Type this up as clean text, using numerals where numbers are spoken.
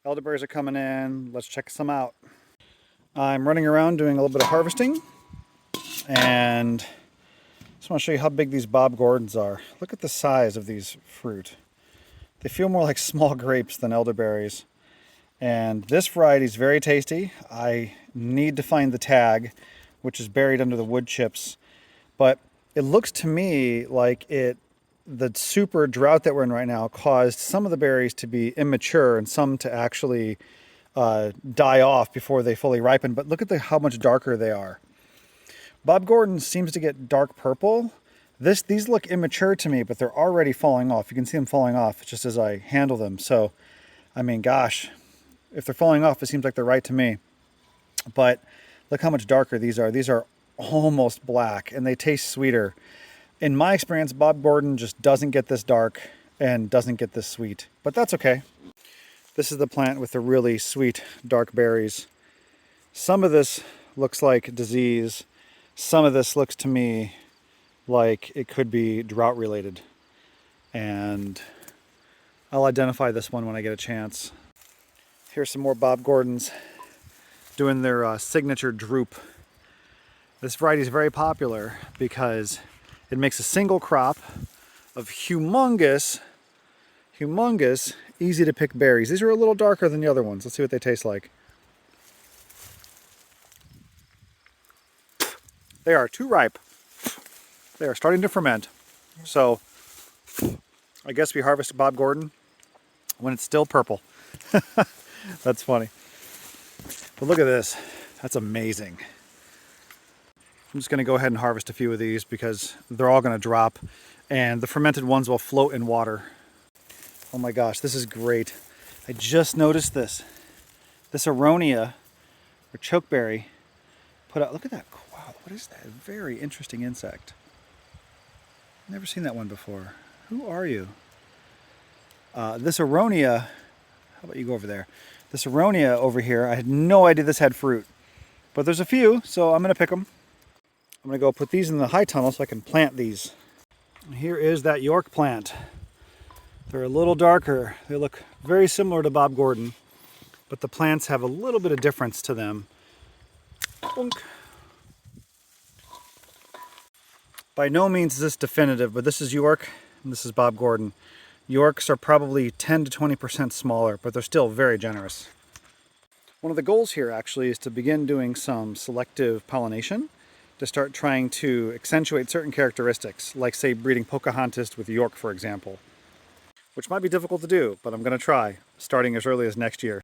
Elderberries are coming in. Let's check some out. I'm running around doing a little bit of harvesting, and just want to show you how big these Bob Gordons are. Look at the size of these fruit. They feel more like small grapes than elderberries. And this variety is very tasty. I need to find the tag, which is buried under the wood chips. But it looks to me like the super drought that we're in right now caused some of the berries to be immature and some to actually die off before they fully ripen. But look at how much darker they are. Bob Gordon seems to get dark purple. These look immature to me, but they're already falling off. You can see them falling off just as I handle them. So, I mean, gosh, if they're falling off, it seems like they're right to me. But look how much darker these are. These are almost black, and they taste sweeter. In my experience, Bob Gordon just doesn't get this dark and doesn't get this sweet, but that's okay. This is the plant with the really sweet dark berries. Some of this looks like disease. Some of this looks to me like it could be drought related. And I'll identify this one when I get a chance. Here's some more Bob Gordons doing their signature droop. This variety is very popular because it makes a single crop of humongous, easy to pick berries. These are a little darker than the other ones. Let's see what they taste like. They are too ripe. They are starting to ferment. So I guess we harvest Bob Gordon when it's still purple. That's funny. But look at this. That's amazing. I'm just going to go ahead and harvest a few of these because they're all going to drop and the fermented ones will float in water. Oh my gosh, this is great. I just noticed this. This aronia, or chokeberry, put out, look at that. Wow, what is that? Very interesting insect. Never seen that one before. Who are you? This aronia, how about you go over there? This aronia over here, I had no idea this had fruit. But there's a few, so I'm going to pick them. I'm going to go put these in the high tunnel so I can plant these. And here is that York plant. They're a little darker. They look very similar to Bob Gordon, but the plants have a little bit of difference to them. Boink. By no means is this definitive, but this is York and this is Bob Gordon. Yorks are probably 10 to 20% smaller, but they're still very generous. One of the goals here actually is to begin doing some selective pollination to start trying to accentuate certain characteristics, like say breeding Pocahontas with York, for example, which might be difficult to do, but I'm going to try, starting as early as next year.